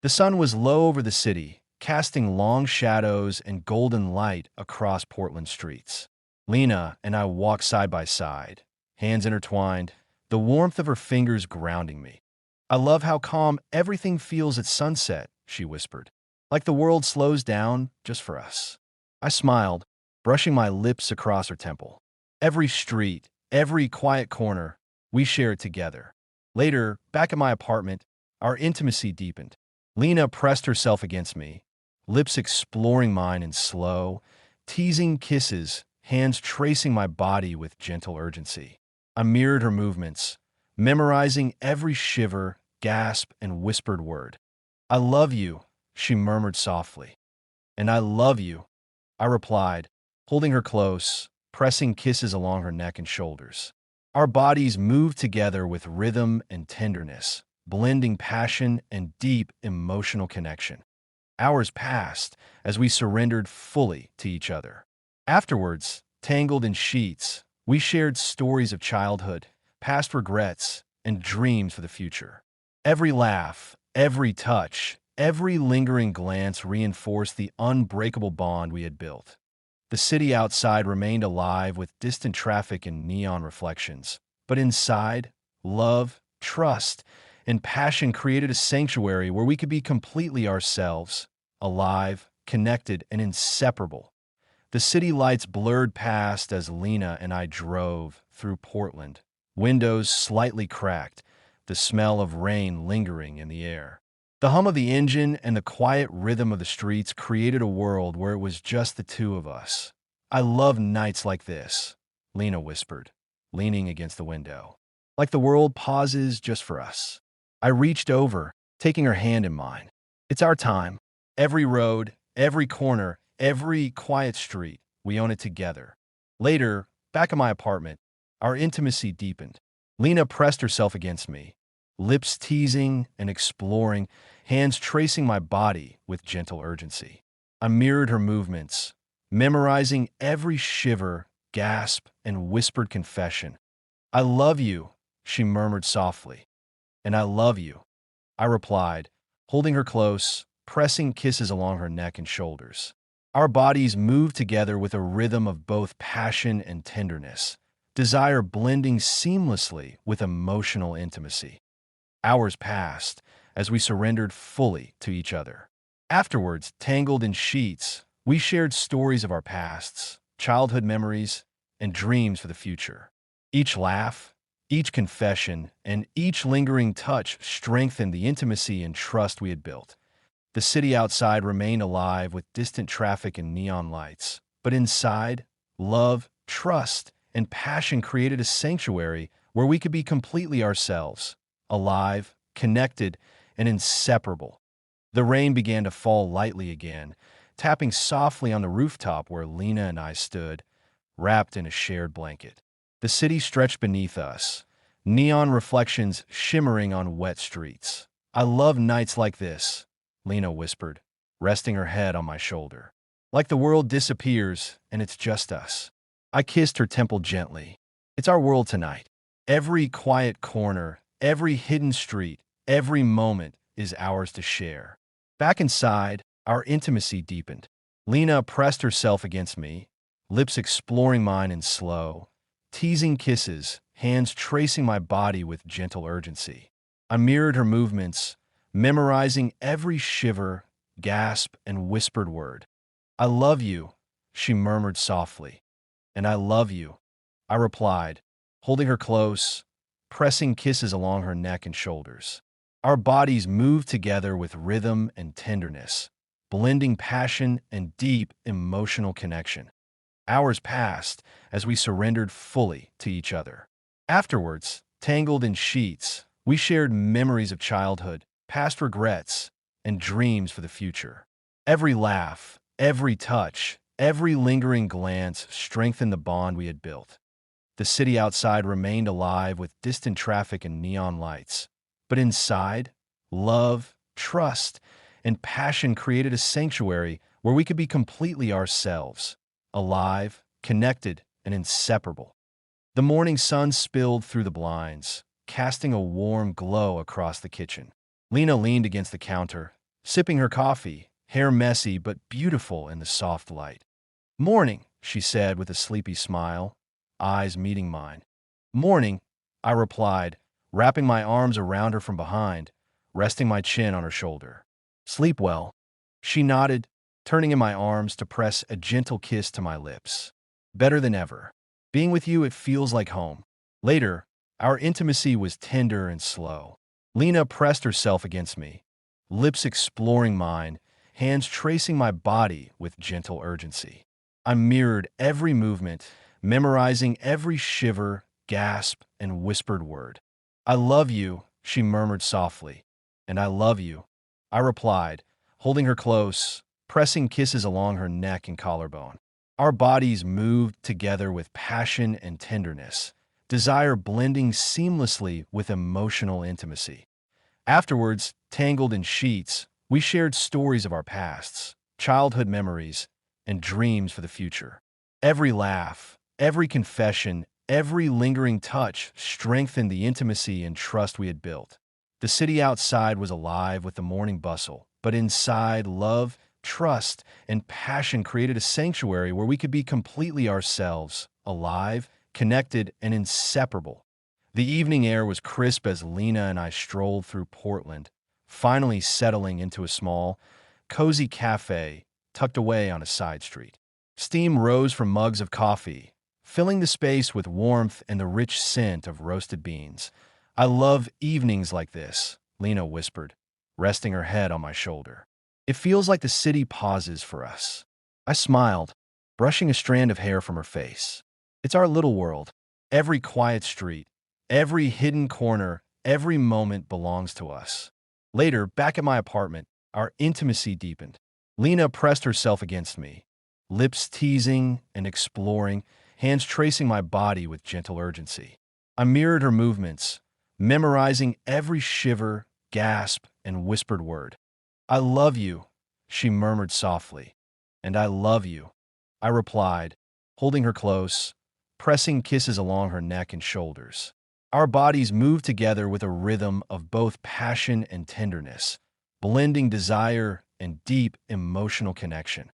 The sun was low over the city, casting long shadows and golden light across Portland streets. Lena and I walked side by side, hands intertwined, the warmth of her fingers grounding me. "I love how calm everything feels at sunset," she whispered, "like the world slows down just for us." I smiled, brushing my lips across her temple. Every street, every quiet corner, we shared together. Later, back at my apartment, our intimacy deepened. Lena pressed herself against me, lips exploring mine in slow, teasing kisses, hands tracing my body with gentle urgency. I mirrored her movements, memorizing every shiver, gasp, and whispered word. "I love you," she murmured softly. "And I love you," I replied, holding her close, pressing kisses along her neck and shoulders. Our bodies moved together with rhythm and tenderness, blending passion and deep emotional connection. Hours passed as we surrendered fully to each other. Afterwards, tangled in sheets, we shared stories of childhood, past regrets, and dreams for the future. Every laugh, every touch, every lingering glance reinforced the unbreakable bond we had built. The city outside remained alive with distant traffic and neon reflections, but inside, love, trust, and passion created a sanctuary where we could be completely ourselves, alive, connected, and inseparable. The city lights blurred past as Lena and I drove through Portland, windows slightly cracked, the smell of rain lingering in the air. The hum of the engine and the quiet rhythm of the streets created a world where it was just the two of us. "I love nights like this," Lena whispered, leaning against the window. "Like the world pauses just for us." I reached over, taking her hand in mine. "It's our time. Every road, every corner, every quiet street, we own it together." Later, back in my apartment, our intimacy deepened. Lena pressed herself against me, lips teasing and exploring, hands tracing my body with gentle urgency. I mirrored her movements, memorizing every shiver, gasp, and whispered confession. "I love you," she murmured softly. "And I love you," I replied, holding her close, pressing kisses along her neck and shoulders. Our bodies moved together with a rhythm of both passion and tenderness, desire blending seamlessly with emotional intimacy. Hours passed as we surrendered fully to each other. Afterwards, tangled in sheets, we shared stories of our pasts, childhood memories, and dreams for the future. Each laugh, each confession, and each lingering touch strengthened the intimacy and trust we had built. The city outside remained alive with distant traffic and neon lights, but inside, love, trust, and passion created a sanctuary where we could be completely ourselves, alive, connected, and inseparable. The rain began to fall lightly again, tapping softly on the rooftop where Lena and I stood, wrapped in a shared blanket. The city stretched beneath us, neon reflections shimmering on wet streets. "I love nights like this," Lena whispered, resting her head on my shoulder. "Like the world disappears and it's just us." I kissed her temple gently. "It's our world tonight. Every quiet corner, every hidden street, every moment is ours to share." Back inside, our intimacy deepened. Lena pressed herself against me, lips exploring mine in slow, teasing kisses, hands tracing my body with gentle urgency. I mirrored her movements, memorizing every shiver, gasp, and whispered word. "I love you," she murmured softly. "And I love you," I replied, holding her close, pressing kisses along her neck and shoulders. Our bodies moved together with rhythm and tenderness, blending passion and deep emotional connection. Hours passed as we surrendered fully to each other. Afterwards, tangled in sheets, we shared memories of childhood, past regrets, and dreams for the future. Every laugh, every touch, every lingering glance strengthened the bond we had built. The city outside remained alive with distant traffic and neon lights, but inside, love, trust, and passion created a sanctuary where we could be completely ourselves, alive, connected, and inseparable. The morning sun spilled through the blinds, casting a warm glow across the kitchen. Lena leaned against the counter, sipping her coffee, hair messy but beautiful in the soft light. "Morning," she said with a sleepy smile, eyes meeting mine. "Morning," I replied, wrapping my arms around her from behind, resting my chin on her shoulder. "Sleep well." She nodded, turning in my arms to press a gentle kiss to my lips. "Better than ever. Being with you, it feels like home." Later, our intimacy was tender and slow. Lena pressed herself against me, lips exploring mine, hands tracing my body with gentle urgency. I mirrored every movement, memorizing every shiver, gasp, and whispered word. "I love you," she murmured softly. "And I love you," I replied, holding her close, pressing kisses along her neck and collarbone. Our bodies moved together with passion and tenderness, desire blending seamlessly with emotional intimacy. Afterwards, tangled in sheets, we shared stories of our pasts, childhood memories, and dreams for the future. Every laugh, every confession, every lingering touch strengthened the intimacy and trust we had built. The city outside was alive with the morning bustle, but inside, love, trust, and passion created a sanctuary where we could be completely ourselves, alive, connected, and inseparable. The evening air was crisp as Lena and I strolled through Portland, finally settling into a small, cozy cafe tucked away on a side street. Steam rose from mugs of coffee, filling the space with warmth and the rich scent of roasted beans. "I love evenings like this," Lena whispered, resting her head on my shoulder. "It feels like the city pauses for us." I smiled, brushing a strand of hair from her face. "It's our little world. Every quiet street, every hidden corner, every moment belongs to us." Later, back at my apartment, our intimacy deepened. Lena pressed herself against me, lips teasing and exploring, hands tracing my body with gentle urgency. I mirrored her movements, memorizing every shiver, gasp, and whispered word. "I love you," she murmured softly. "And I love you," I replied, holding her close, pressing kisses along her neck and shoulders. Our bodies moved together with a rhythm of both passion and tenderness, blending desire and deep emotional connection.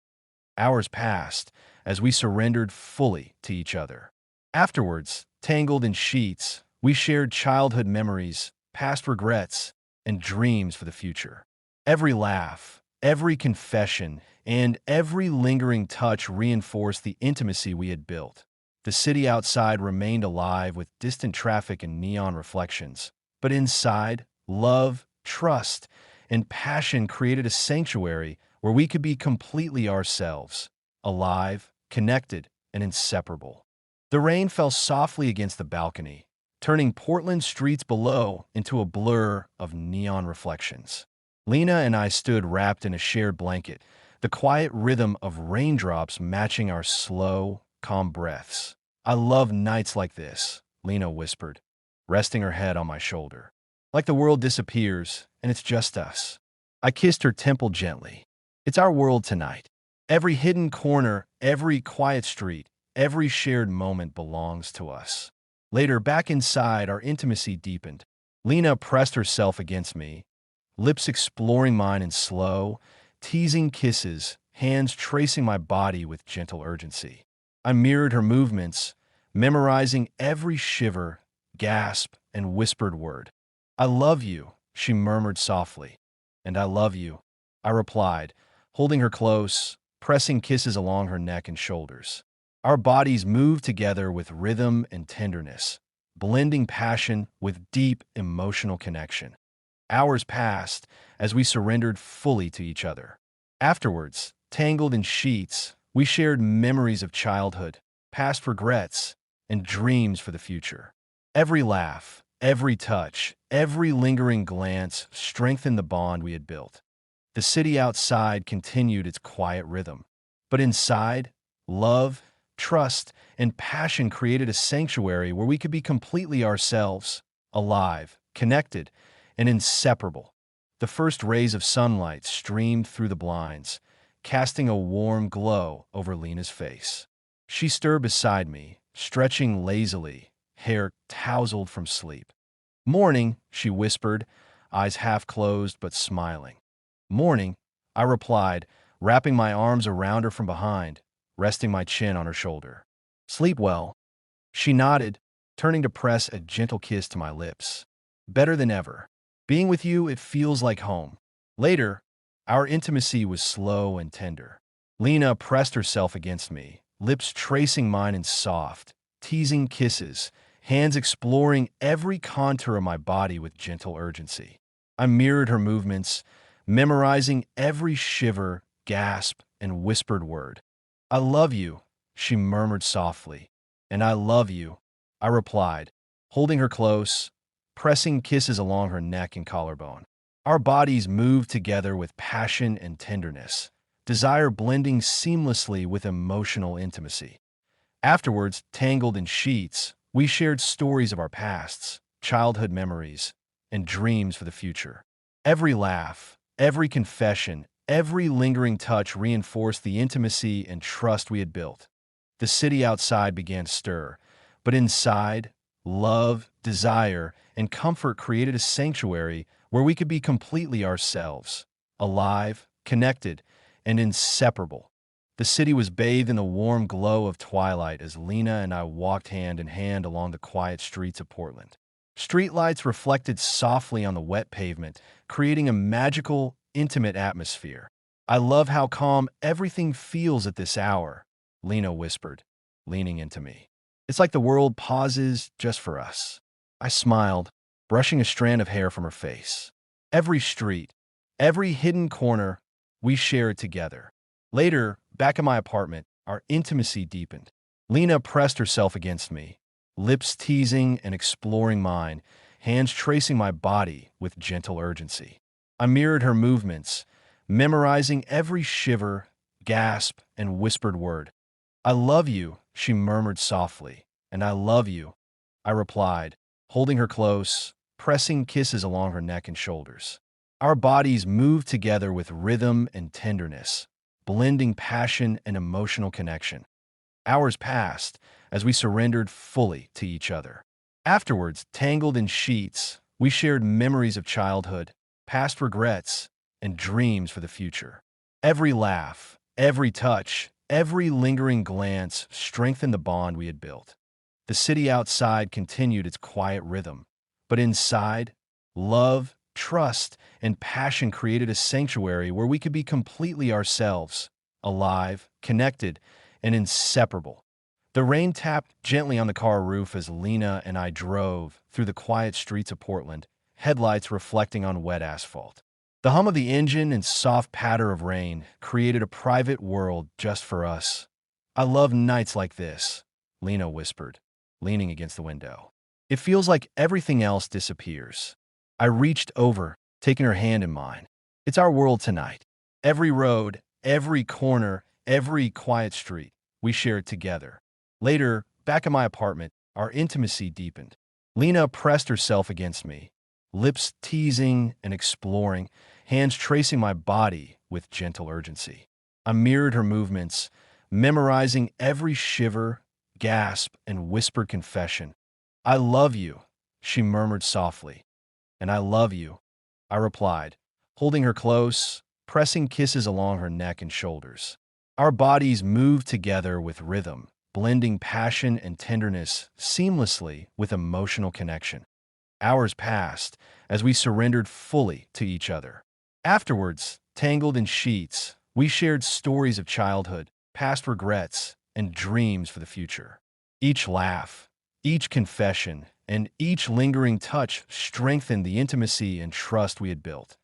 Hours passed as we surrendered fully to each other. Afterwards, tangled in sheets, we shared childhood memories, past regrets, and dreams for the future. Every laugh, every confession, and every lingering touch reinforced the intimacy we had built. The city outside remained alive with distant traffic and neon reflections, but inside, love, trust, and passion created a sanctuary where we could be completely ourselves, alive, connected, and inseparable. The rain fell softly against the balcony, turning Portland streets below into a blur of neon reflections. Lena and I stood wrapped in a shared blanket, the quiet rhythm of raindrops matching our slow, calm breaths. "I love nights like this," Lena whispered, resting her head on my shoulder. "Like the world disappears, and it's just us." I kissed her temple gently. "It's our world tonight. Every hidden corner, every quiet street, every shared moment belongs to us." Later, back inside, our intimacy deepened. Lena pressed herself against me, lips exploring mine in slow, teasing kisses, hands tracing my body with gentle urgency. I mirrored her movements, memorizing every shiver, gasp, and whispered word. "I love you," she murmured softly. "And I love you," I replied, holding her close, pressing kisses along her neck and shoulders. Our bodies moved together with rhythm and tenderness, blending passion with deep emotional connection. Hours passed as we surrendered fully to each other. Afterwards, tangled in sheets, we shared memories of childhood, past regrets, and dreams for the future. Every laugh, every touch, every lingering glance strengthened the bond we had built. The city outside continued its quiet rhythm, but inside, love, trust, and passion created a sanctuary where we could be completely ourselves, alive, connected, and inseparable. The first rays of sunlight streamed through the blinds, casting a warm glow over Lena's face. She stirred beside me, stretching lazily, hair tousled from sleep. "Morning," she whispered, eyes half closed but smiling. Morning, I replied, wrapping my arms around her from behind, resting my chin on her shoulder. Sleep well. She nodded, turning to press a gentle kiss to my lips. Better than ever. Being with you, it feels like home. Later, our intimacy was slow and tender. Lena pressed herself against me, lips tracing mine in soft, teasing kisses, hands exploring every contour of my body with gentle urgency. I mirrored her movements, memorizing every shiver, gasp, and whispered word. I love you, she murmured softly. And I love you, I replied, holding her close, pressing kisses along her neck and collarbone. Our bodies moved together with passion and tenderness, desire blending seamlessly with emotional intimacy. Afterwards, tangled in sheets, we shared stories of our pasts, childhood memories, and dreams for the future. Every laugh, every confession, every lingering touch reinforced the intimacy and trust we had built. The city outside began to stir, but inside, love, desire, and comfort created a sanctuary where we could be completely ourselves, alive, connected, and inseparable. The city was bathed in the warm glow of twilight as Lena and I walked hand in hand along the quiet streets of Portland. Streetlights reflected softly on the wet pavement, creating a magical, intimate atmosphere. I love how calm everything feels at this hour, Lena whispered, leaning into me. It's like the world pauses just for us. I smiled, brushing a strand of hair from her face. Every street, every hidden corner, we shared together. Later, back in my apartment, our intimacy deepened. Lena pressed herself against me, lips teasing and exploring mine, hands tracing my body with gentle urgency. I mirrored her movements, memorizing every shiver, gasp, and whispered word. I love you, she murmured softly. And I love you, I replied, holding her close, pressing kisses along her neck and shoulders. Our bodies moved together with rhythm and tenderness, blending passion and emotional connection. Hours passed as we surrendered fully to each other. Afterwards, tangled in sheets, we shared memories of childhood, past regrets, and dreams for the future. Every laugh, every touch, every lingering glance strengthened the bond we had built. The city outside continued its quiet rhythm, but inside, love, trust, and passion created a sanctuary where we could be completely ourselves, alive, connected, and inseparable. The rain tapped gently on the car roof as Lena and I drove through the quiet streets of Portland, headlights reflecting on wet asphalt. The hum of the engine and soft patter of rain created a private world just for us. I love nights like this, Lena whispered, leaning against the window. It feels like everything else disappears. I reached over, taking her hand in mine. It's our world tonight. Every road, every corner, every quiet street, we shared together. Later, back in my apartment, our intimacy deepened. Lena pressed herself against me, lips teasing and exploring, hands tracing my body with gentle urgency. I mirrored her movements, memorizing every shiver, gasp, and whispered confession. I love you, she murmured softly. And I love you, I replied, holding her close, pressing kisses along her neck and shoulders. Our bodies moved together with rhythm, blending passion and tenderness seamlessly with emotional connection. Hours passed as we surrendered fully to each other. Afterwards, tangled in sheets, we shared stories of childhood, past regrets, and dreams for the future. Each laugh, each confession, and each lingering touch strengthened the intimacy and trust we had built.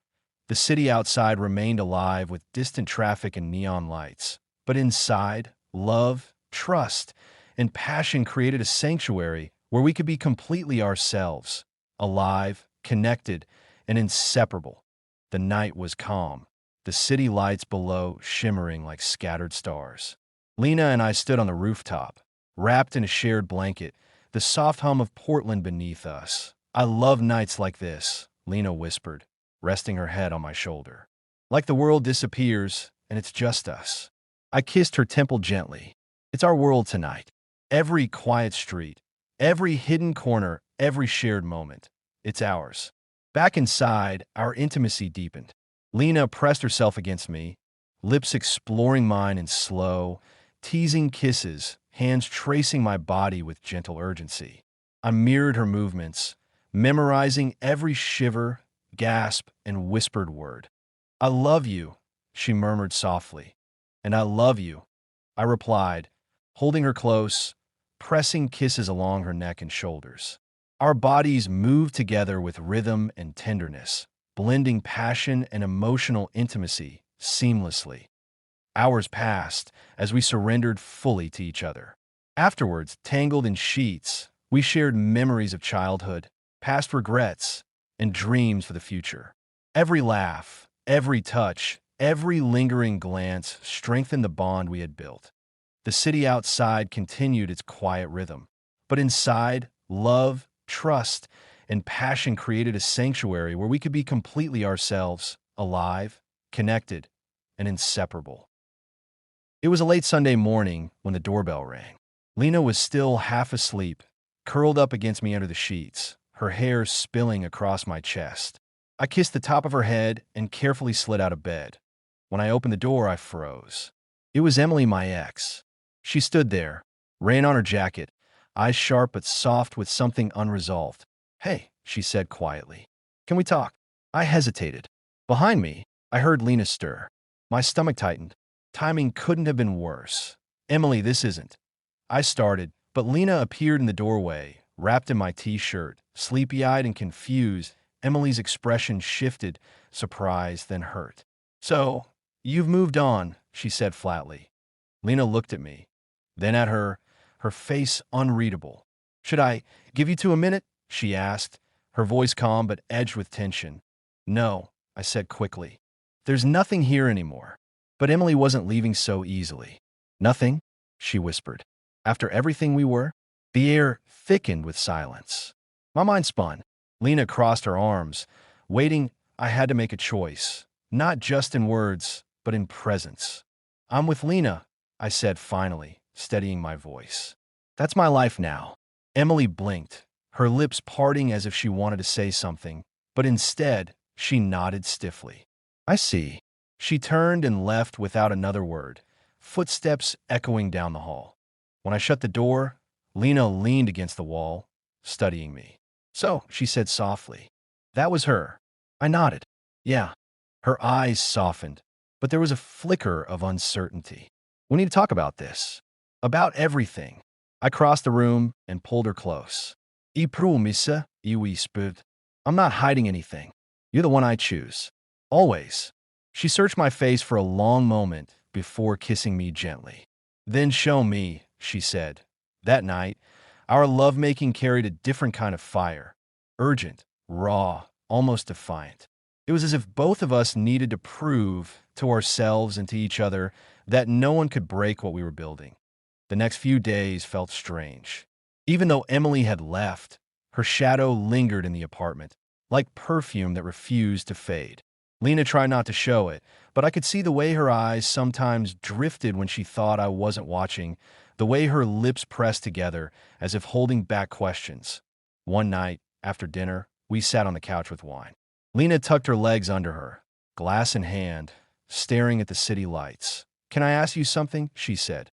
The city outside remained alive with distant traffic and neon lights, but inside, love, trust, and passion created a sanctuary where we could be completely ourselves, alive, connected, and inseparable. The night was calm, the city lights below shimmering like scattered stars. Lena and I stood on the rooftop, wrapped in a shared blanket, the soft hum of Portland beneath us. I love nights like this, Lena whispered, resting her head on my shoulder. Like the world disappears, and it's just us. I kissed her temple gently. It's our world tonight. Every quiet street, every hidden corner, every shared moment. It's ours. Back inside, our intimacy deepened. Lena pressed herself against me, lips exploring mine in slow, teasing kisses, hands tracing my body with gentle urgency. I mirrored her movements, memorizing every shiver, gasp, and whispered word. "I love you," she murmured softly. "And I love you," I replied, holding her close, pressing kisses along her neck and shoulders. Our bodies moved together with rhythm and tenderness, blending passion and emotional intimacy seamlessly. Hours passed as we surrendered fully to each other. Afterwards, tangled in sheets, we shared memories of childhood, past regrets, and dreams for the future. Every laugh, every touch, every lingering glance strengthened the bond we had built. The city outside continued its quiet rhythm, but inside, love, trust, and passion created a sanctuary where we could be completely ourselves, alive, connected, and inseparable. It was a late Sunday morning when the doorbell rang. Lena was still half asleep, curled up against me under the sheets, her hair spilling across my chest. I kissed the top of her head and carefully slid out of bed. When I opened the door, I froze. It was Emily, my ex. She stood there, rain on her jacket, eyes sharp but soft with something unresolved. "Hey," she said quietly. "Can we talk?" I hesitated. Behind me, I heard Lena stir. My stomach tightened. Timing couldn't have been worse. "Emily, this isn't." I started, but Lena appeared in the doorway, wrapped in my t-shirt, sleepy-eyed and confused. Emily's expression shifted, surprised, then hurt. "So, you've moved on," she said flatly. Lena looked at me, then at her face unreadable. "Should I give you 2 minutes?" she asked, her voice calm but edged with tension. "No," I said quickly. "There's nothing here anymore." But Emily wasn't leaving so easily. "Nothing?" she whispered. "After everything we were?" The air thickened with silence. My mind spun. Lena crossed her arms, waiting. I had to make a choice, not just in words, but in presence. "I'm with Lena," I said finally, steadying my voice. "That's my life now." Emily blinked, her lips parting as if she wanted to say something, but instead, she nodded stiffly. "I see." She turned and left without another word, footsteps echoing down the hall. When I shut the door, Lena leaned against the wall, studying me. "So," she said softly. "That was her." I nodded. "Yeah." Her eyes softened, but there was a flicker of uncertainty. "We need to talk about this." "About everything." I crossed the room and pulled her close. "I promise," I whispered. "I'm not hiding anything. You're the one I choose. Always." She searched my face for a long moment before kissing me gently. "Then show me," she said. That night, our lovemaking carried a different kind of fire. Urgent, raw, almost defiant. It was as if both of us needed to prove to ourselves and to each other that no one could break what we were building. The next few days felt strange. Even though Emily had left, her shadow lingered in the apartment, like perfume that refused to fade. Lena tried not to show it, but I could see the way her eyes sometimes drifted when she thought I wasn't watching, the way her lips pressed together as if holding back questions. One night, after dinner, we sat on the couch with wine. Lena tucked her legs under her, glass in hand, staring at the city lights. "Can I ask you something?" she said.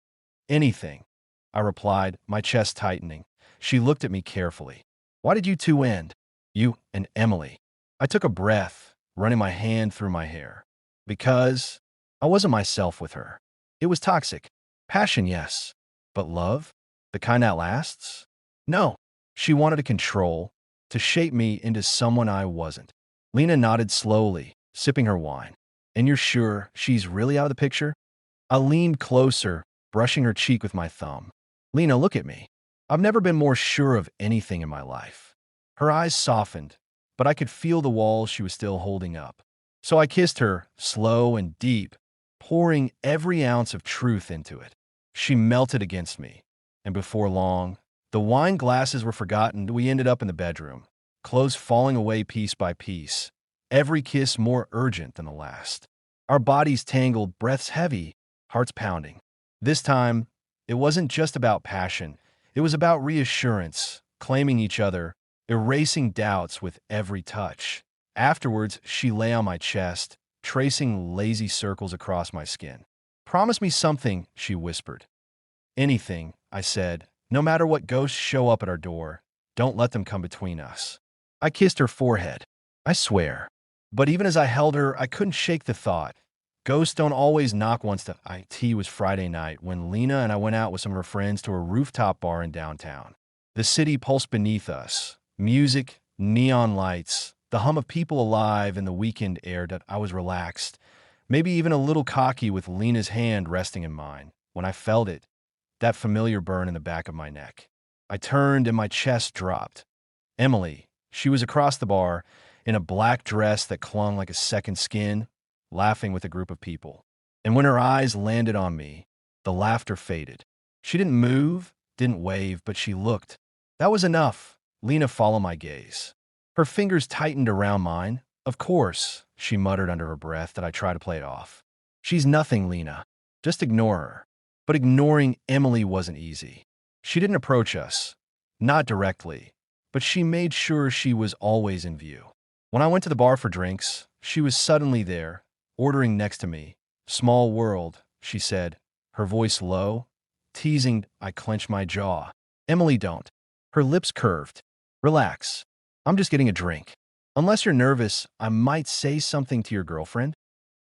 "Anything," I replied, my chest tightening. She looked at me carefully. "Why did you two end?" "You and Emily." I took a breath, running my hand through my hair. "Because I wasn't myself with her. It was toxic. Passion, yes. But love? The kind that lasts? No." She wanted to control, to shape me into someone I wasn't. Lena nodded slowly, sipping her wine. "And you're sure she's really out of the picture?" I leaned closer, brushing her cheek with my thumb. "Lena, look at me. I've never been more sure of anything in my life." Her eyes softened, but I could feel the walls she was still holding up. So I kissed her, slow and deep, pouring every ounce of truth into it. She melted against me, and before long, the wine glasses were forgotten. We ended up in the bedroom, clothes falling away piece by piece, every kiss more urgent than the last. Our bodies tangled, breaths heavy, hearts pounding. This time, it wasn't just about passion. It was about reassurance, claiming each other, erasing doubts with every touch. Afterwards, she lay on my chest, tracing lazy circles across my skin. "Promise me something," she whispered. "Anything," I said. "No matter what ghosts show up at our door, don't let them come between us." I kissed her forehead. "I swear." But even as I held her, I couldn't shake the thought. Ghosts don't always knock once to IT was Friday night when Lena and I went out with some of her friends to a rooftop bar in downtown. The city pulsed beneath us. Music, neon lights, the hum of people alive in the weekend air. That I was relaxed, maybe even a little cocky with Lena's hand resting in mine. When I felt it, that familiar burn in the back of my neck, I turned and my chest dropped. Emily, she was across the bar, in a black dress that clung like a second skin, laughing with a group of people. And when her eyes landed on me, the laughter faded. She didn't move, didn't wave, but she looked. That was enough. Lena followed my gaze. Her fingers tightened around mine. "Of course," she muttered under her breath that I tried to play it off. "She's nothing, Lena. Just ignore her." But ignoring Emily wasn't easy. She didn't approach us. Not directly. But she made sure she was always in view. When I went to the bar for drinks, she was suddenly there, ordering next to me. "Small world," she said, her voice low. Teasing, I clenched my jaw. "Emily, don't." Her lips curved. "Relax. I'm just getting a drink. Unless you're nervous, I might say something to your girlfriend."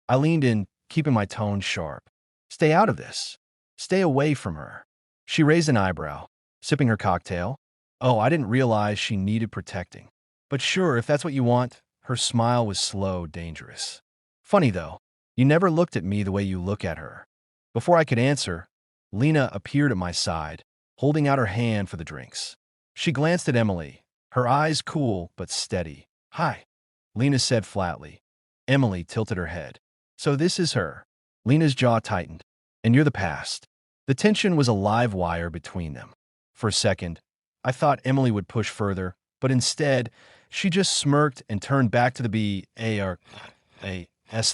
I leaned in, keeping my tone sharp. "Stay out of this. Stay away from her." She raised an eyebrow, sipping her cocktail. Oh, I didn't realize she needed protecting. But sure, if that's what you want. Her smile was slow, dangerous. "Funny though, you never looked at me the way you look at her." Before I could answer, Lena appeared at my side, holding out her hand for the drinks. She glanced at Emily, her eyes cool but steady. "Hi," Lena said flatly. Emily tilted her head. "So this is her." Lena's jaw tightened. "And you're the past." The tension was a live wire between them. For a second, I thought Emily would push further, but instead, she just smirked and turned back to the B.A.R.A.S.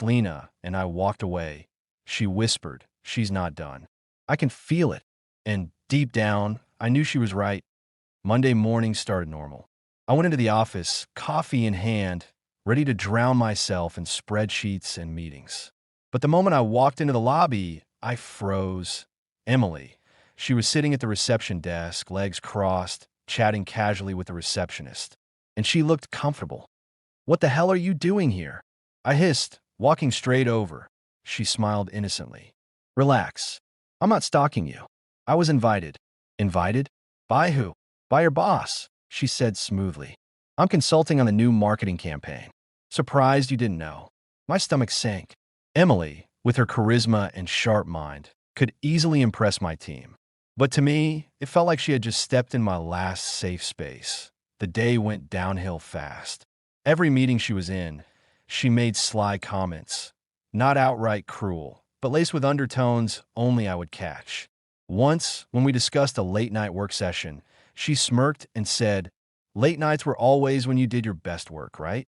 Lena, and I walked away. She whispered, "She's not done." I can feel it. And deep down, I knew she was right. Monday morning started normal. I went into the office, coffee in hand, ready to drown myself in spreadsheets and meetings. But the moment I walked into the lobby, I froze. Emily. She was sitting at the reception desk, legs crossed, chatting casually with the receptionist. And she looked comfortable. "What the hell are you doing here?" I hissed, walking straight over. She smiled innocently. "Relax. I'm not stalking you. I was invited." "Invited? By who?" "By your boss," she said smoothly. "I'm consulting on the new marketing campaign." "Surprised you didn't know." My stomach sank. Emily, with her charisma and sharp mind, could easily impress my team. But to me, it felt like she had just stepped in my last safe space. The day went downhill fast. Every meeting she was in, she made sly comments. Not outright cruel, but laced with undertones only I would catch. Once, when we discussed a late-night work session, she smirked and said, "Late nights were always when you did your best work, right?"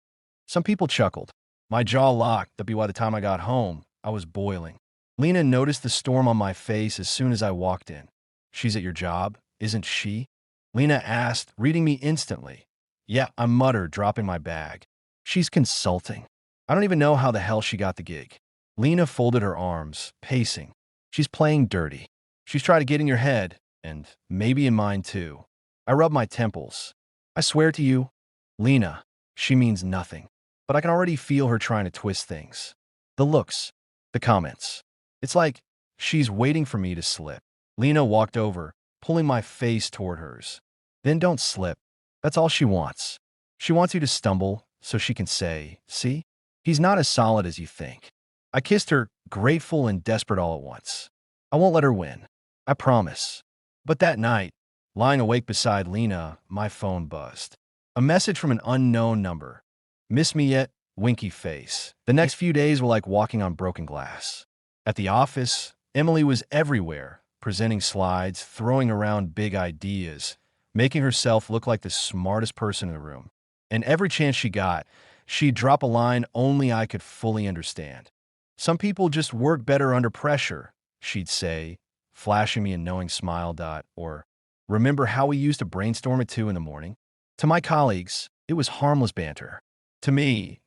Some people chuckled. My jaw locked, but by the time I got home, I was boiling. Lena noticed the storm on my face as soon as I walked in. "She's at your job, isn't she?" Lena asked, reading me instantly. "Yeah," I muttered, dropping my bag. "She's consulting. I don't even know how the hell she got the gig." Lena folded her arms, pacing. "She's playing dirty. She's trying to get in your head, and maybe in mine too." I rubbed my temples. "I swear to you, Lena, she means nothing. But I can already feel her trying to twist things. The looks, the comments. It's like she's waiting for me to slip." Lena walked over, pulling my face toward hers. "Then don't slip. That's all she wants. She wants you to stumble so she can say, 'See, he's not as solid as you think.'" I kissed her, grateful and desperate all at once. I won't let her win. I promise. But that night, lying awake beside Lena, my phone buzzed. A message from an unknown number. "Miss me yet?" Winky face. The next few days were like walking on broken glass. At the office, Emily was everywhere, presenting slides, throwing around big ideas, making herself look like the smartest person in the room. And every chance she got, she'd drop a line only I could fully understand. "Some people just work better under pressure," she'd say, flashing me a knowing smile. Or, "Remember how we used to brainstorm at 2 in the morning?" To my colleagues, it was harmless banter. To me,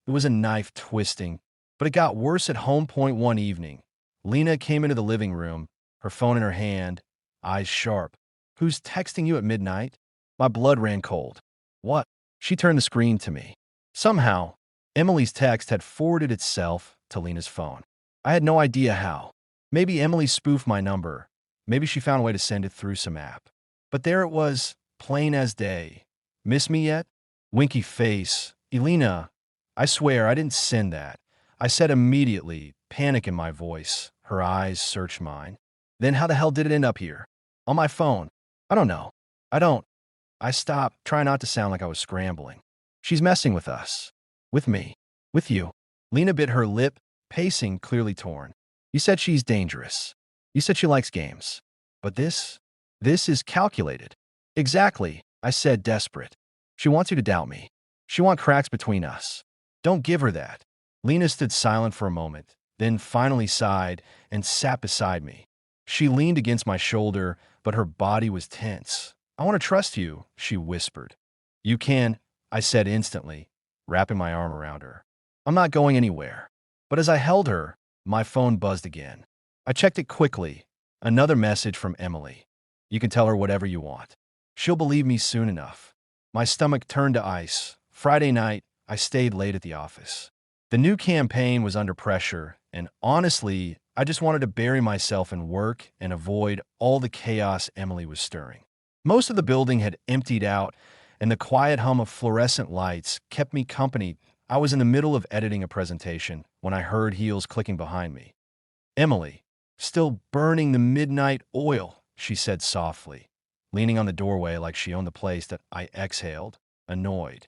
it was a knife twisting, But it got worse at home. Point one evening. Lena came into the living room, her phone in her hand, eyes sharp. Who's texting you at midnight? My blood ran cold. What? She turned the screen to me. Somehow, Emily's text had forwarded itself to Lena's phone. I had no idea how. Maybe Emily spoofed my number. Maybe she found a way to send it through some app. But there it was, plain as day. Miss me yet? Winky face. Elena, I swear I didn't send that. I said immediately, panic in my voice. Her eyes searched mine. Then how the hell did it end up here? On my phone. I don't know. I don't. I stopped, trying not to sound like I was scrambling. She's messing with us. With me. With you. Lena bit her lip, pacing, clearly torn. You said she's dangerous. You said she likes games. But this is calculated. Exactly, I said, desperate. She wants you to doubt me. She wants cracks between us. Don't give her that. Lena stood silent for a moment, then finally sighed and sat beside me. She leaned against my shoulder, but her body was tense. I want to trust you, she whispered. You can, I said instantly, wrapping my arm around her. I'm not going anywhere. But as I held her, my phone buzzed again. I checked it quickly. Another message from Emily. You can tell her whatever you want. She'll believe me soon enough. My stomach turned to ice. Friday night, I stayed late at the office. The new campaign was under pressure, and honestly, I just wanted to bury myself in work and avoid all the chaos Emily was stirring. Most of the building had emptied out, and the quiet hum of fluorescent lights kept me company. I was in the middle of editing a presentation when I heard heels clicking behind me. Emily, still burning the midnight oil, she said softly, leaning on the doorway like she owned the place. That I exhaled, annoyed.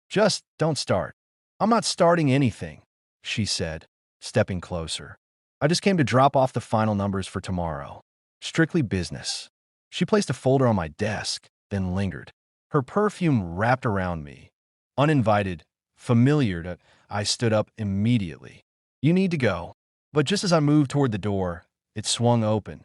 Just don't start. I'm not starting anything, she said, stepping closer. I just came to drop off the final numbers for tomorrow. Strictly business. She placed a folder on my desk, then lingered. Her perfume wrapped around me. Uninvited, familiar. I stood up immediately. You need to go. But just as I moved toward the door, it swung open.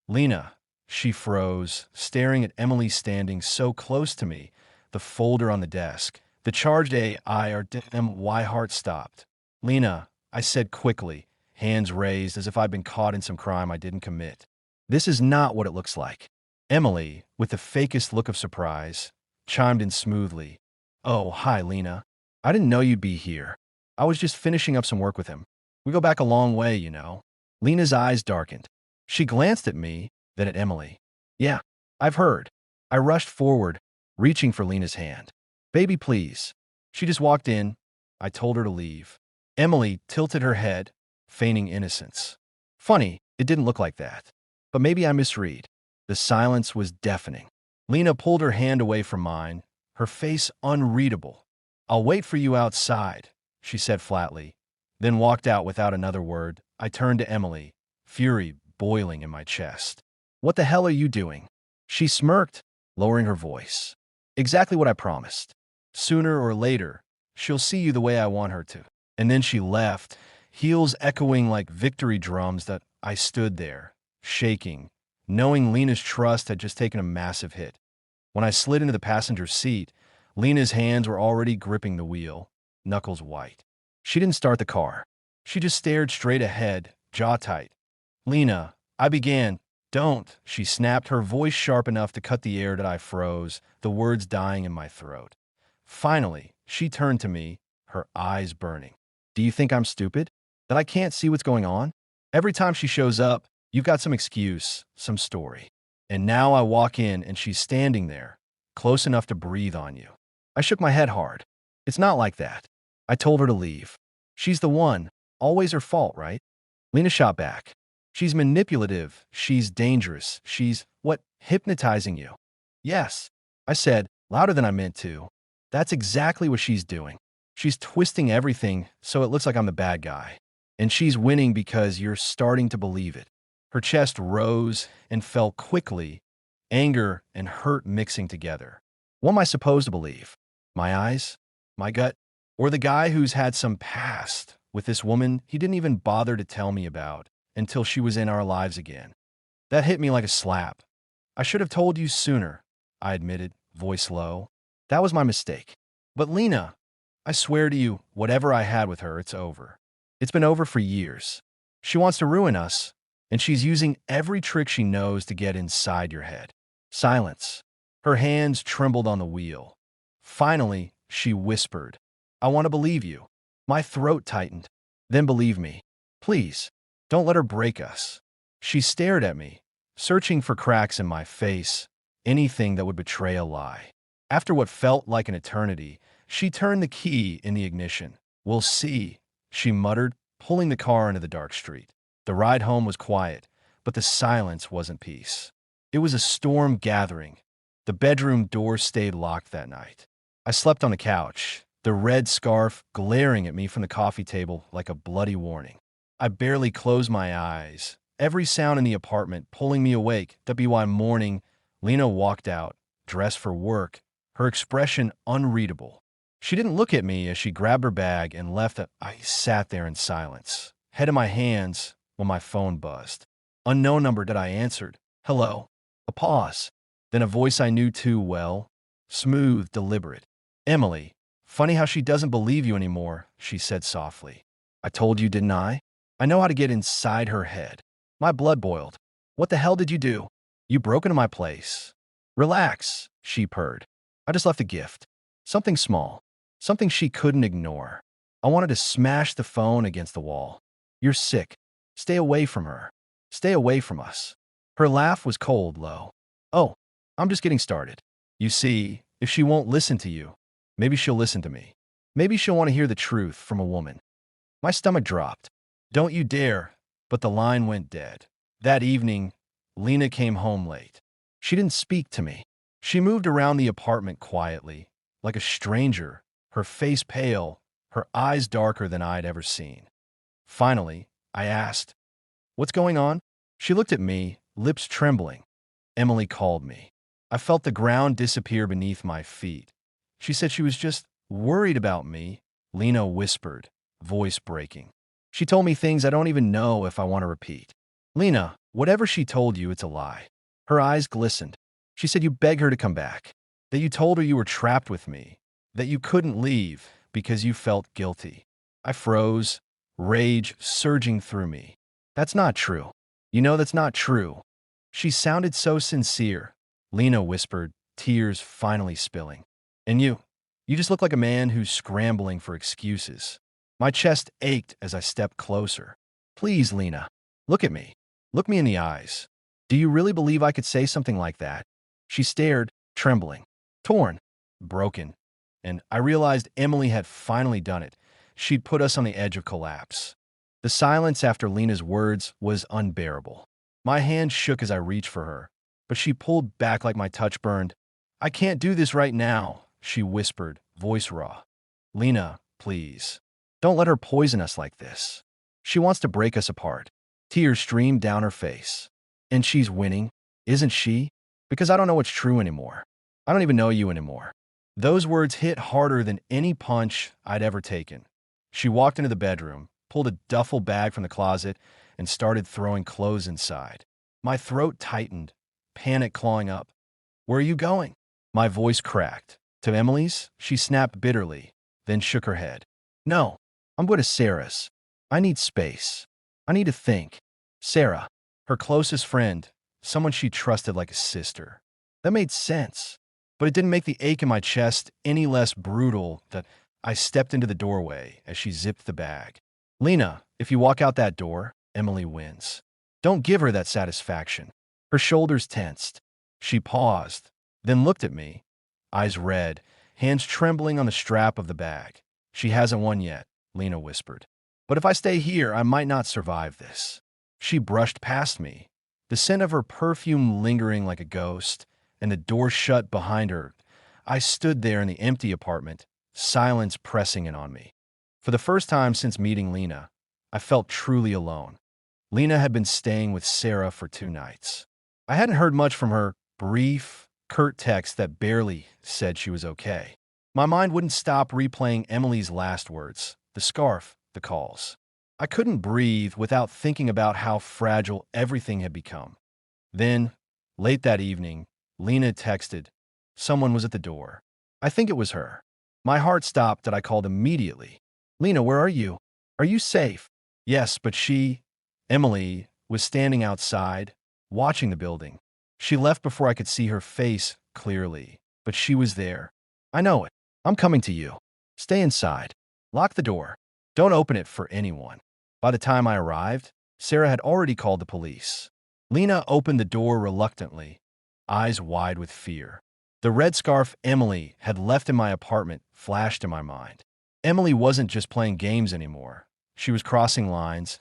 Lena, she froze, staring at Emily standing so close to me, the folder on the desk. The charged my heart stopped. Lena, I said quickly, hands raised as if I'd been caught in some crime I didn't commit. This is not what it looks like. Emily, with the fakest look of surprise, chimed in smoothly. Oh, hi, Lena. I didn't know you'd be here. I was just finishing up some work with him. We go back a long way, you know. Lena's eyes darkened. She glanced at me, then at Emily. Yeah, I've heard. I rushed forward, reaching for Lena's hand. Baby, please. She just walked in. I told her to leave. Emily tilted her head, feigning innocence. Funny, it didn't look like that. But maybe I misread. The silence was deafening. Lena pulled her hand away from mine, her face unreadable. I'll wait for you outside, she said flatly, then walked out without another word. I turned to Emily, fury boiling in my chest. What the hell are you doing? She smirked, lowering her voice. Exactly what I promised. Sooner or later, she'll see you the way I want her to. And then she left, heels echoing like victory drums. That I stood there, shaking, knowing Lena's trust had just taken a massive hit. When I slid into the passenger seat, Lena's hands were already gripping the wheel, knuckles white. She didn't start the car. She just stared straight ahead, jaw tight. Lena, I began. Don't, she snapped, her voice sharp enough to cut the air. That I froze, the words dying in my throat. Finally, she turned to me, her eyes burning. Do you think I'm stupid? That I can't see what's going on? Every time she shows up, you've got some excuse, some story. And now I walk in and she's standing there, close enough to breathe on you. I shook my head hard. It's not like that. I told her to leave. She's the one. Always her fault, right? Lena shot back. She's manipulative. She's dangerous. She's, what, hypnotizing you? Yes, I said, louder than I meant to. That's exactly what she's doing. She's twisting everything so it looks like I'm the bad guy. And she's winning because you're starting to believe it. Her chest rose and fell quickly, anger and hurt mixing together. What am I supposed to believe? My eyes? My gut? Or the guy who's had some past with this woman he didn't even bother to tell me about until she was in our lives again? That hit me like a slap. I should have told you sooner, I admitted, voice low. That was my mistake. But Lena, I swear to you, whatever I had with her, it's over. It's been over for years. She wants to ruin us, and she's using every trick she knows to get inside your head. Silence. Her hands trembled on the wheel. Finally, she whispered, I want to believe you. My throat tightened. Then believe me. Please, don't let her break us. She stared at me, searching for cracks in my face, anything that would betray a lie. After what felt like an eternity, she turned the key in the ignition. We'll see, she muttered, pulling the car into the dark street. The ride home was quiet, but the silence wasn't peace. It was a storm gathering. The bedroom door stayed locked that night. I slept on the couch, the red scarf glaring at me from the coffee table like a bloody warning. I barely closed my eyes, every sound in the apartment pulling me awake. WY morning, Lena walked out, dressed for work, her expression unreadable. She didn't look at me as she grabbed her bag and left. I sat there in silence, head in my hands, when my phone buzzed. Unknown number that I answered. Hello. A pause. Then a voice I knew too well. Smooth, deliberate. Emily. Funny how she doesn't believe you anymore, she said softly. I told you, didn't I? I know how to get inside her head. My blood boiled. What the hell did you do? You broke into my place. Relax, she purred. I just left a gift. Something small. Something she couldn't ignore. I wanted to smash the phone against the wall. You're sick. Stay away from her. Stay away from us. Her laugh was cold, low. Oh, I'm just getting started. You see, if she won't listen to you, maybe she'll listen to me. Maybe she'll want to hear the truth from a woman. My stomach dropped. Don't you dare. But the line went dead. That evening, Lena came home late. She didn't speak to me. She moved around the apartment quietly, like a stranger, her face pale, her eyes darker than I'd ever seen. Finally, I asked, What's going on? She looked at me, lips trembling. Emily called me. I felt the ground disappear beneath my feet. She said she was just worried about me, Lena whispered, voice breaking. She told me things I don't even know if I want to repeat. Lena, whatever she told you, it's a lie. Her eyes glistened. She said you begged her to come back, that you told her you were trapped with me, that you couldn't leave because you felt guilty. I froze, rage surging through me. That's not true. You know that's not true. She sounded so sincere, Lena whispered, tears finally spilling. And you just look like a man who's scrambling for excuses. My chest ached as I stepped closer. Please, Lena, look at me. Look me in the eyes. Do you really believe I could say something like that? She stared, trembling, torn, broken. And I realized Emily had finally done it. She'd put us on the edge of collapse. The silence after Lena's words was unbearable. My hand shook as I reached for her, but she pulled back like my touch burned. I can't do this right now, she whispered, voice raw. Lena, please. Don't let her poison us like this. She wants to break us apart. Tears streamed down her face. And she's winning, isn't she? Because I don't know what's true anymore. I don't even know you anymore. Those words hit harder than any punch I'd ever taken. She walked into the bedroom, pulled a duffel bag from the closet, and started throwing clothes inside. My throat tightened, panic clawing up. Where are you going? My voice cracked. To Emily's? She snapped bitterly, then shook her head. No, I'm going to Stor1es. I need space. I need to think. Sarah, her closest friend, someone she trusted like a sister. That made sense, but it didn't make the ache in my chest any less brutal. That I stepped into the doorway as she zipped the bag. Lena, if you walk out that door, Emily wins. Don't give her that satisfaction. Her shoulders tensed. She paused, then looked at me, eyes red, hands trembling on the strap of the bag. She hasn't won yet, Lena whispered. But if I stay here, I might not survive this. She brushed past me, the scent of her perfume lingering like a ghost, and the door shut behind her. I stood there in the empty apartment, silence pressing in on me. For the first time since meeting Lena, I felt truly alone. Lena had been staying with Sarah for 2 nights. I hadn't heard much from her, brief, curt text that barely said she was okay. My mind wouldn't stop replaying Emily's last words, the scarf, the calls. I couldn't breathe without thinking about how fragile everything had become. Then, late that evening, Lena texted. Someone was at the door. I think it was her. My heart stopped and I called immediately. Lena, where are you? Are you safe? Yes, but Emily, was standing outside, watching the building. She left before I could see her face clearly, but she was there. I know it. I'm coming to you. Stay inside. Lock the door. Don't open it for anyone. By the time I arrived, Sarah had already called the police. Lena opened the door reluctantly, eyes wide with fear. The red scarf Emily had left in my apartment flashed in my mind. Emily wasn't just playing games anymore. She was crossing lines.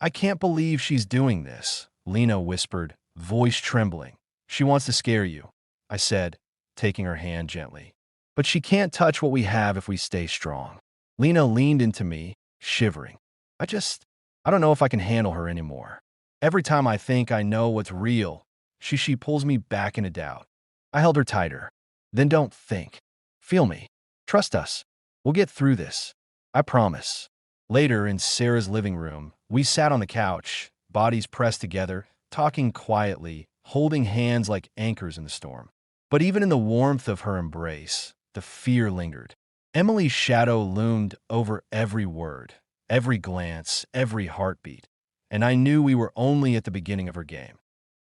I can't believe she's doing this, Lena whispered, voice trembling. She wants to scare you, I said, taking her hand gently. But she can't touch what we have if we stay strong. Lena leaned into me, shivering. I don't know if I can handle her anymore. Every time I think I know what's real, she pulls me back into doubt. I held her tighter. Then don't think. Feel me. Trust us. We'll get through this. I promise. Later, in Sarah's living room, we sat on the couch, bodies pressed together, talking quietly, holding hands like anchors in the storm. But even in the warmth of her embrace, the fear lingered. Emily's shadow loomed over every word, every glance, every heartbeat, and I knew we were only at the beginning of her game.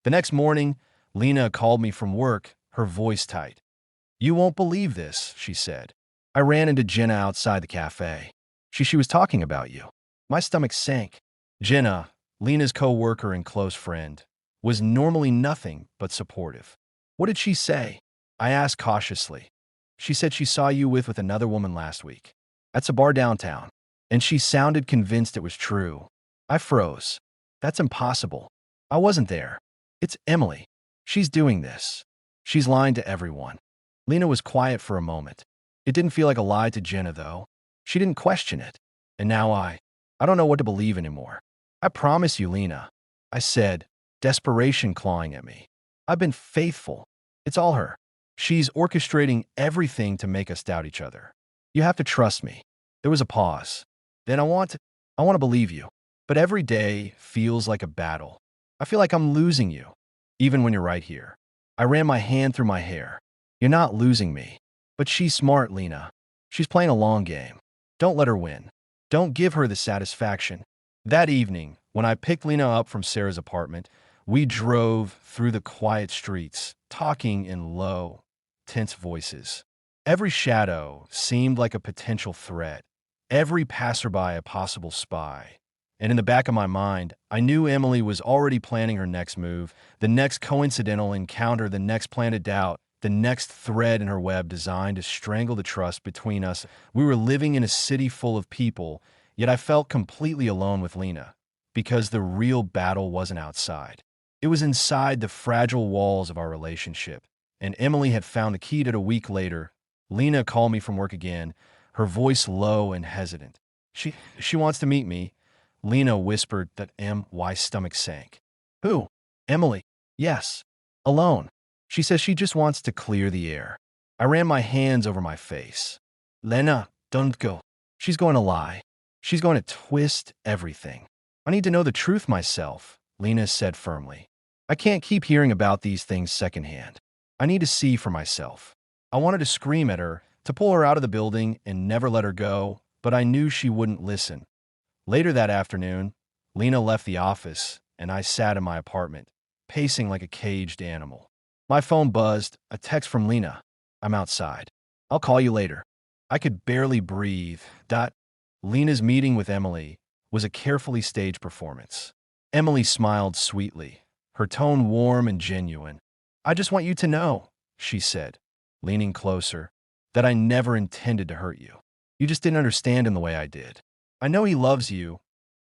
The next morning, Lena called me from work, her voice tight. You won't believe this, she said. I ran into Jenna outside the cafe. She was talking about you. My stomach sank. Jenna, Lena's co-worker and close friend, was normally nothing but supportive. What did she say? I asked cautiously. She said she saw you with another woman last week. At a bar downtown. And she sounded convinced it was true. I froze. That's impossible. I wasn't there. It's Emily. She's doing this. She's lying to everyone. Lena was quiet for a moment. It didn't feel like a lie to Jenna, though. She didn't question it. And now I don't know what to believe anymore. I promise you, Lena, I said, desperation clawing at me. I've been faithful. It's all her. She's orchestrating everything to make us doubt each other. You have to trust me. There was a pause. Then I want to believe you. But every day feels like a battle. I feel like I'm losing you, even when you're right here. I ran my hand through my hair. You're not losing me. But she's smart, Lena. She's playing a long game. Don't let her win. Don't give her the satisfaction. That evening, when I picked Lena up from Sarah's apartment, we drove through the quiet streets, talking in low, tense voices. Every shadow seemed like a potential threat, every passerby a possible spy. And in the back of my mind, I knew Emily was already planning her next move, the next coincidental encounter, the next planted doubt, the next thread in her web designed to strangle the trust between us. We were living in a city full of people, yet I felt completely alone with Lena, because the real battle wasn't outside. It was inside the fragile walls of our relationship, and Emily had found the key to it. A week later, Lena called me from work again, her voice low and hesitant. She wants to meet me. Lena whispered that my stomach sank. Who? Emily. Yes. Alone. She says she just wants to clear the air. I ran my hands over my face. Lena, don't go. She's going to lie. She's going to twist everything. I need to know the truth myself, Lena said firmly. I can't keep hearing about these things secondhand. I need to see for myself. I wanted to scream at her, to pull her out of the building and never let her go, but I knew she wouldn't listen. Later that afternoon, Lena left the office, and I sat in my apartment, pacing like a caged animal. My phone buzzed, a text from Lena. I'm outside. I'll call you later. I could barely breathe. Lena's meeting with Emily was a carefully staged performance. Emily smiled sweetly, her tone warm and genuine. I just want you to know, she said, leaning closer, that I never intended to hurt you. You just didn't understand him the way I did. I know he loves you,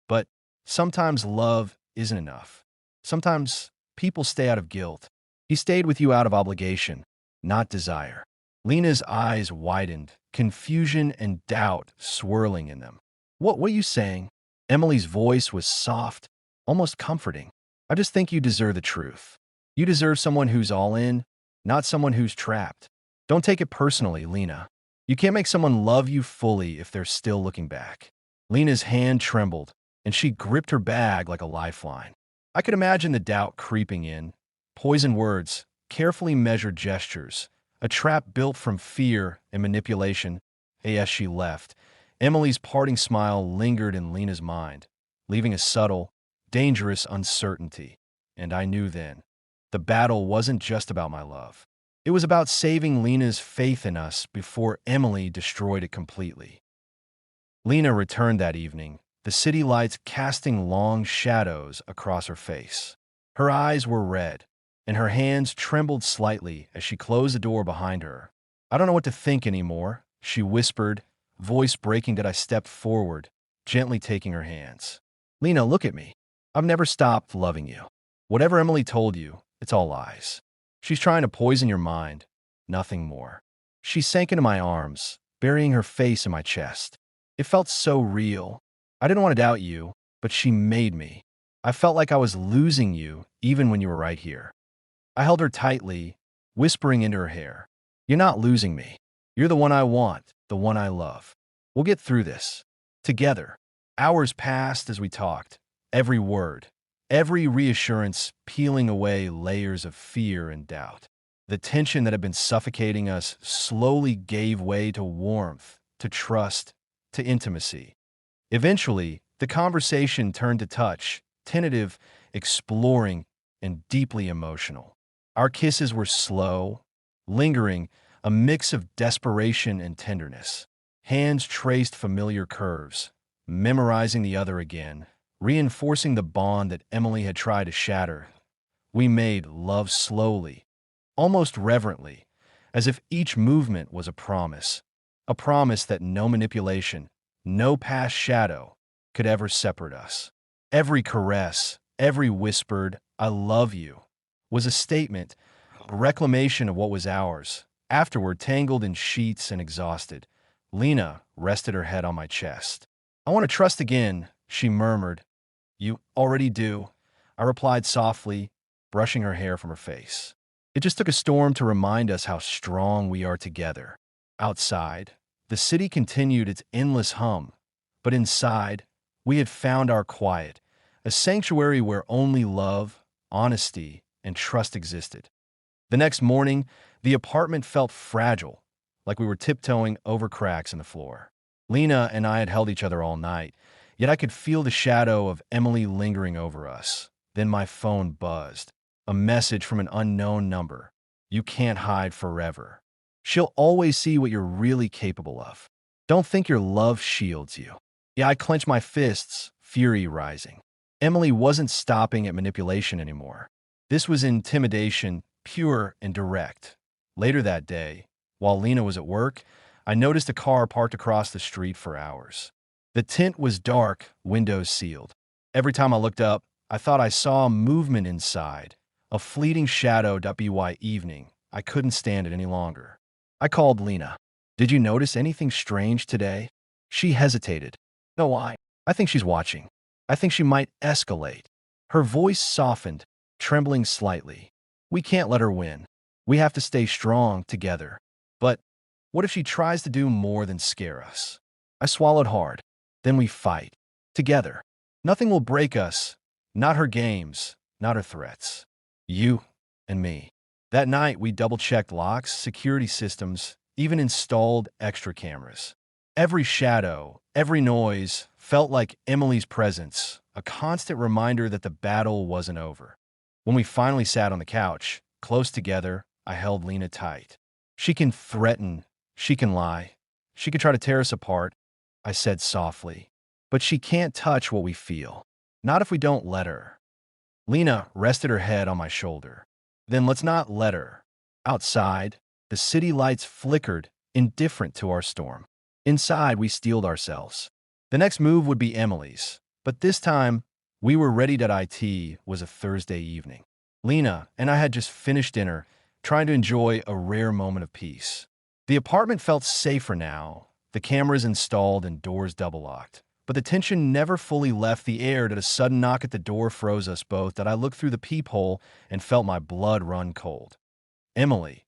but sometimes love isn't enough. Sometimes people stay out of guilt. He stayed with you out of obligation, not desire. Lena's eyes widened, confusion and doubt swirling in them. What are you saying? Emily's voice was soft, almost comforting. I just think you deserve the truth. You deserve someone who's all in, not someone who's trapped. Don't take it personally, Lena. You can't make someone love you fully if they're still looking back. Lena's hand trembled, and she gripped her bag like a lifeline. I could imagine the doubt creeping in. Poisoned words, carefully measured gestures, a trap built from fear and manipulation. As she left, Emily's parting smile lingered in Lena's mind, leaving a subtle, dangerous uncertainty. And I knew then, the battle wasn't just about my love. It was about saving Lena's faith in us before Emily destroyed it completely. Lena returned that evening, the city lights casting long shadows across her face. Her eyes were red, and her hands trembled slightly as she closed the door behind her. "I don't know what to think anymore," she whispered, voice breaking as I stepped forward, gently taking her hands. "Lena, look at me. I've never stopped loving you. Whatever Emily told you, it's all lies. She's trying to poison your mind, nothing more." She sank into my arms, burying her face in my chest. It felt so real. I didn't want to doubt you, but she made me. I felt like I was losing you even when you were right here. I held her tightly, whispering into her hair, "You're not losing me. You're the one I want, the one I love. We'll get through this. Together." Hours passed as we talked, every word, every reassurance peeling away layers of fear and doubt. The tension that had been suffocating us slowly gave way to warmth, to trust, to intimacy. Eventually, the conversation turned to touch, tentative, exploring, and deeply emotional. Our kisses were slow, lingering, a mix of desperation and tenderness. Hands traced familiar curves, memorizing the other again, reinforcing the bond that Emily had tried to shatter. We made love slowly, almost reverently, as if each movement was a promise that no manipulation, no past shadow could ever separate us. Every caress, every whispered, "I love you," was a statement, a reclamation of what was ours. Afterward, tangled in sheets and exhausted, Lena rested her head on my chest. "I want to trust again," she murmured. "You already do," I replied softly, brushing her hair from her face. It just took a storm to remind us how strong we are together. Outside, the city continued its endless hum, but inside, we had found our quiet, a sanctuary where only love, honesty, and trust existed. The next morning, the apartment felt fragile, like we were tiptoeing over cracks in the floor. Lena and I had held each other all night, yet I could feel the shadow of Emily lingering over us. Then my phone buzzed. A message from an unknown number. "You can't hide forever. She'll always see what you're really capable of. Don't think your love shields you." Yeah, I clenched my fists, fury rising. Emily wasn't stopping at manipulation anymore. This was intimidation, pure and direct. Later that day, while Lena was at work, I noticed a car parked across the street for hours. The tint was dark, windows sealed. Every time I looked up, I thought I saw movement inside, a fleeting shadow. By evening, I couldn't stand it any longer. I called Lena. "Did you notice anything strange today?" She hesitated. "No, why?" "I think she's watching. I think she might escalate." Her voice softened, trembling slightly. "We can't let her win. We have to stay strong together. But what if she tries to do more than scare us?" I swallowed hard. "Then we fight. Together. Nothing will break us. Not her games, not her threats. You and me." That night, we double-checked locks, security systems, even installed extra cameras. Every shadow, every noise felt like Emily's presence, a constant reminder that the battle wasn't over. When we finally sat on the couch, close together, I held Lena tight. "She can threaten, she can lie, she can try to tear us apart," I said softly. "But she can't touch what we feel. Not if we don't let her." Lena rested her head on my shoulder. "Then let's not let her." Outside, the city lights flickered, indifferent to our storm. Inside, we steeled ourselves. The next move would be Emily's, but this time, we were ready. It was a Thursday evening. Lena and I had just finished dinner, trying to enjoy a rare moment of peace. The apartment felt safer now, the cameras installed and doors double-locked. But the tension never fully left the air. That a sudden knock at the door froze us both. That I looked through the peephole and felt my blood run cold. Emily.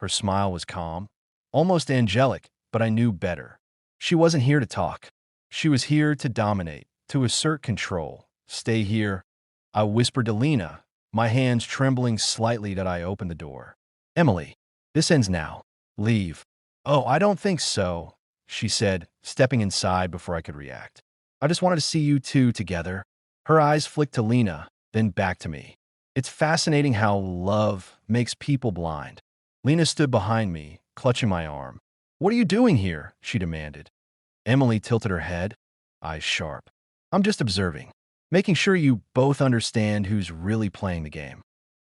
Her smile was calm, almost angelic, but I knew better. She wasn't here to talk. She was here to dominate, to assert control. "Stay here," I whispered to Lena, my hands trembling slightly. That I opened the door. "Emily, this ends now. Leave." "Oh, I don't think so," she said, stepping inside before I could react. I just wanted to see you two together. Her eyes flicked to Lena, then back to me. It's fascinating how love makes people blind. Lena stood behind me, clutching my arm. What are you doing here? She demanded. Emily tilted her head, eyes sharp. I'm just observing, making sure you both understand who's really playing the game.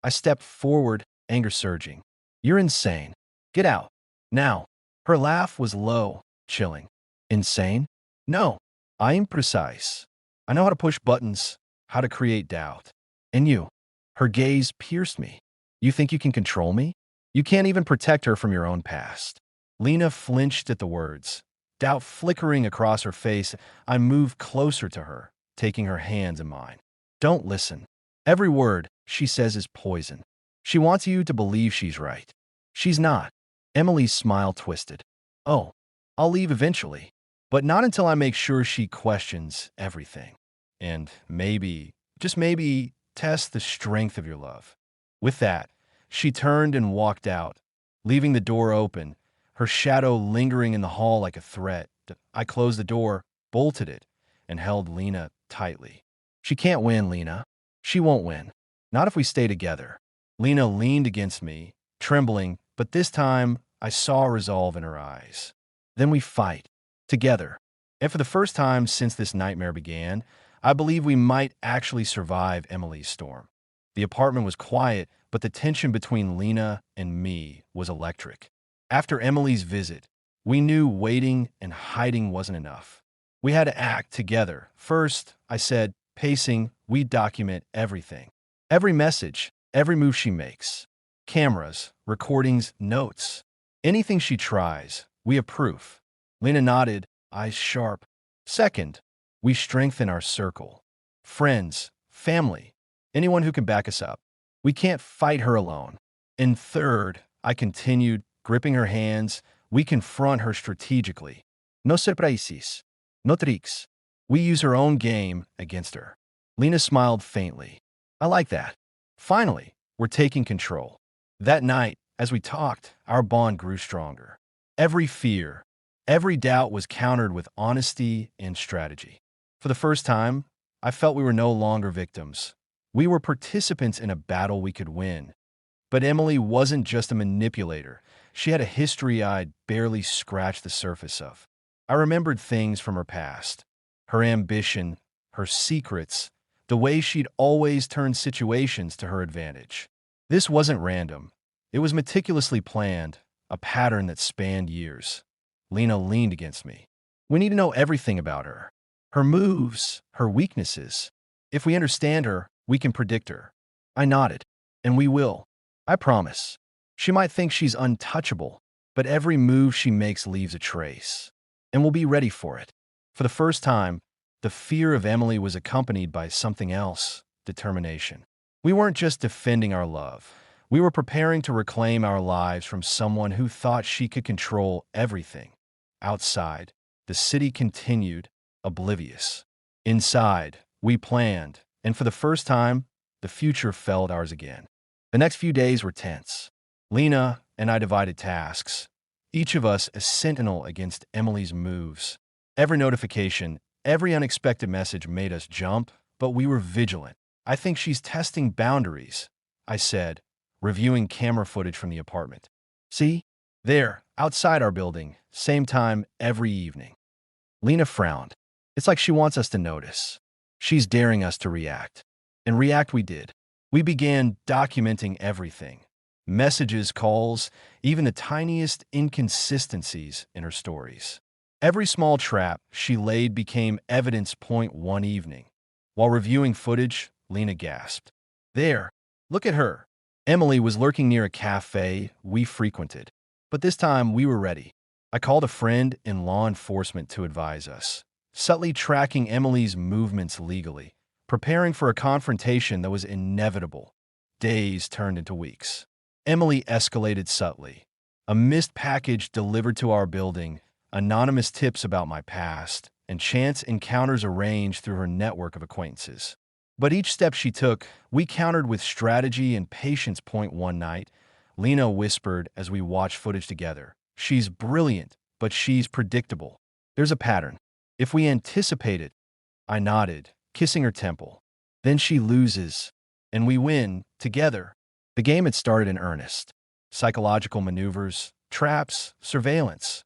I stepped forward, anger surging. You're insane. Get out. Now. Her laugh was low, chilling. Insane? No. I'm precise. I know how to push buttons, how to create doubt. And you. Her gaze pierced me. You think you can control me? You can't even protect her from your own past. Lena flinched at the words. Doubt flickering across her face, I moved closer to her, taking her hands in mine. Don't listen. Every word she says is poison. She wants you to believe she's right. She's not. Emily's smile twisted. Oh, I'll leave eventually, but not until I make sure she questions everything. And maybe, just maybe, test the strength of your love. With that, she turned and walked out, leaving the door open, her shadow lingering in the hall like a threat. I closed the door, bolted it, and held Lena tightly. She can't win, Lena. She won't win. Not if we stay together. Lena leaned against me, trembling, but this time I saw resolve in her eyes. Then we fight. Together. And for the first time since this nightmare began, I believe we might actually survive Emily's storm. The apartment was quiet, but the tension between Lena and me was electric. After Emily's visit, we knew waiting and hiding wasn't enough. We had to act together. First, I said, pacing, we document everything. Every message, every move she makes. Cameras, recordings, notes. Anything she tries, we have proof. Lena nodded, eyes sharp. Second, we strengthen our circle. Friends, family, anyone who can back us up. We can't fight her alone. And third, I continued, gripping her hands, we confront her strategically. No surprises. No tricks. We use her own game against her. Lena smiled faintly. I like that. Finally, we're taking control. That night, as we talked, our bond grew stronger. Every fear, every doubt was countered with honesty and strategy. For the first time, I felt we were no longer victims. We were participants in a battle we could win. But Emily wasn't just a manipulator. She had a history I'd barely scratched the surface of. I remembered things from her past. Her ambition, her secrets, the way she'd always turned situations to her advantage. This wasn't random. It was meticulously planned, a pattern that spanned years. Lena leaned against me. We need to know everything about her. Her moves, her weaknesses. If we understand her, we can predict her. I nodded. And we will. I promise. She might think she's untouchable, but every move she makes leaves a trace. And we'll be ready for it. For the first time, the fear of Emily was accompanied by something else, determination. We weren't just defending our love. We were preparing to reclaim our lives from someone who thought she could control everything. Outside, the city continued, oblivious. Inside, we planned, and for the first time, the future felt ours again. The next few days were tense. Lena and I divided tasks, each of us a sentinel against Emily's moves. Every notification, every unexpected message made us jump, but we were vigilant. I think she's testing boundaries, I said, reviewing camera footage from the apartment. See? There, outside our building, same time every evening. Lena frowned. It's like she wants us to notice. She's daring us to react. And react we did. We began documenting everything. Messages, calls, even the tiniest inconsistencies in her stories. Every small trap she laid became evidence point one evening. While reviewing footage, Lena gasped. There, look at her. Emily was lurking near a cafe we frequented. But this time we were ready. I called a friend in law enforcement to advise us, subtly tracking Emily's movements legally, preparing for a confrontation that was inevitable. Days turned into weeks. Emily escalated subtly. A missed package delivered to our building, anonymous tips about my past, and chance encounters arranged through her network of acquaintances. But each step she took, we countered with strategy and patience. Point one night, Lena whispered as we watched footage together. She's brilliant, but she's predictable. There's a pattern. If we anticipate it, I nodded, kissing her temple. Then she loses, and we win, together. The game had started in earnest. Psychological maneuvers, traps, surveillance.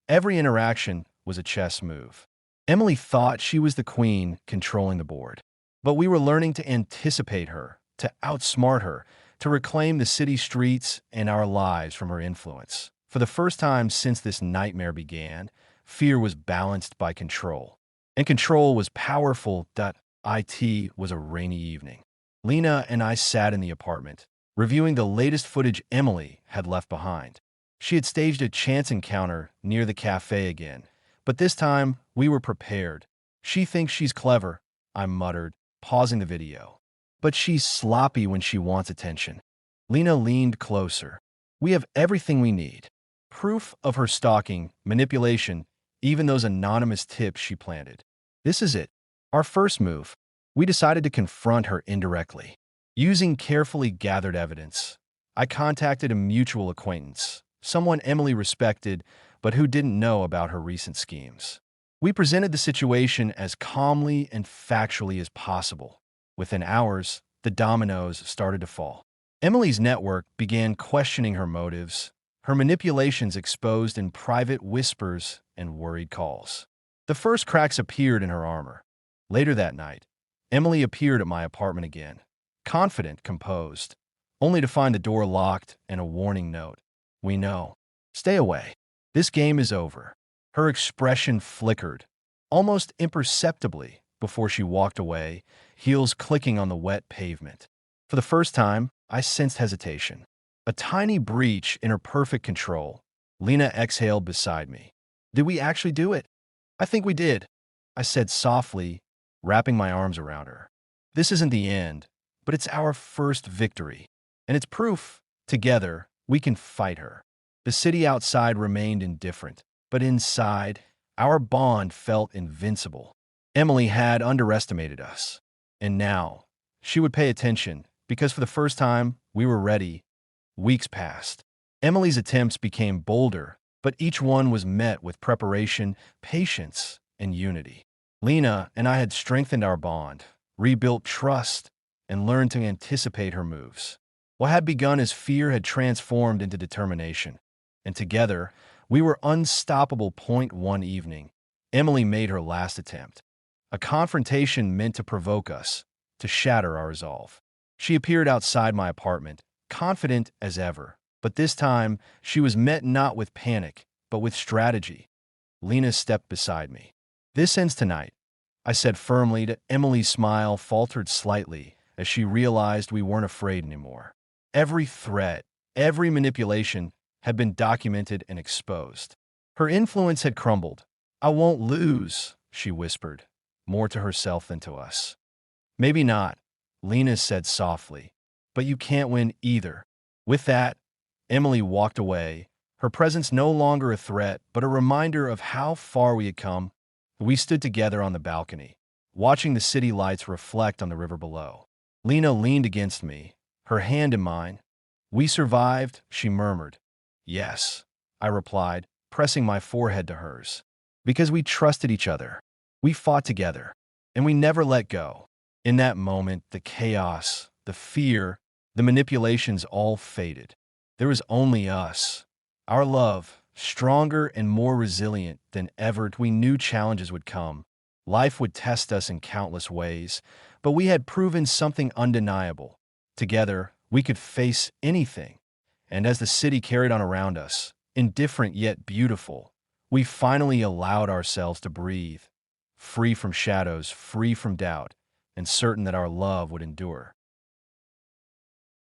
Every interaction was a chess move. Emily thought she was the queen controlling the board. But we were learning to anticipate her, to outsmart her, to reclaim the city streets and our lives from her influence. For the first time since this nightmare began, fear was balanced by control. And control was powerful. It was a rainy evening. Lena and I sat in the apartment, reviewing the latest footage Emily had left behind. She had staged a chance encounter near the cafe again, but this time we were prepared. She thinks she's clever, I muttered, pausing the video. But she's sloppy when she wants attention. Lena leaned closer. We have everything we need. Proof of her stalking, manipulation, even those anonymous tips she planted. This is it. Our first move. We decided to confront her indirectly. Using carefully gathered evidence, I contacted a mutual acquaintance, someone Emily respected, but who didn't know about her recent schemes. We presented the situation as calmly and factually as possible. Within hours, the dominoes started to fall. Emily's network began questioning her motives, her manipulations exposed in private whispers and worried calls. The first cracks appeared in her armor. Later that night, Emily appeared at my apartment again, confident, composed, only to find the door locked and a warning note. We know. Stay away. This game is over. Her expression flickered, almost imperceptibly, before she walked away, heels clicking on the wet pavement. For the first time, I sensed hesitation. A tiny breach in her perfect control. Lena exhaled beside me. Did we actually do it? I think we did, I said softly, wrapping my arms around her. This isn't the end, but it's our first victory. And it's proof, together, we can fight her. The city outside remained indifferent, but inside, our bond felt invincible. Emily had underestimated us. And now, she would pay attention, because for the first time, we were ready. Weeks passed. Emily's attempts became bolder, but each one was met with preparation, patience, and unity. Lena and I had strengthened our bond, rebuilt trust, and learned to anticipate her moves. What had begun as fear had transformed into determination, and together, we were unstoppable. One evening, Emily made her last attempt. A confrontation meant to provoke us, to shatter our resolve. She appeared outside my apartment, confident as ever, but this time she was met not with panic, but with strategy. Lena stepped beside me. This ends tonight, I said firmly. To Emily's smile faltered slightly as she realized we weren't afraid anymore. Every threat, every manipulation had been documented and exposed. Her influence had crumbled. I won't lose, she whispered, more to herself than to us. Maybe not, Lena said softly, but you can't win either. With that, Emily walked away, her presence no longer a threat, but a reminder of how far we had come. We stood together on the balcony, watching the city lights reflect on the river below. Lena leaned against me, her hand in mine. We survived, she murmured. Yes, I replied, pressing my forehead to hers. Because we trusted each other. We fought together, and we never let go. In that moment, the chaos, the fear, the manipulations all faded. There was only us. Our love, stronger and more resilient than ever. We knew challenges would come. Life would test us in countless ways, but we had proven something undeniable. Together, we could face anything. And as the city carried on around us, indifferent yet beautiful, we finally allowed ourselves to breathe, free from shadows, free from doubt, and certain that our love would endure.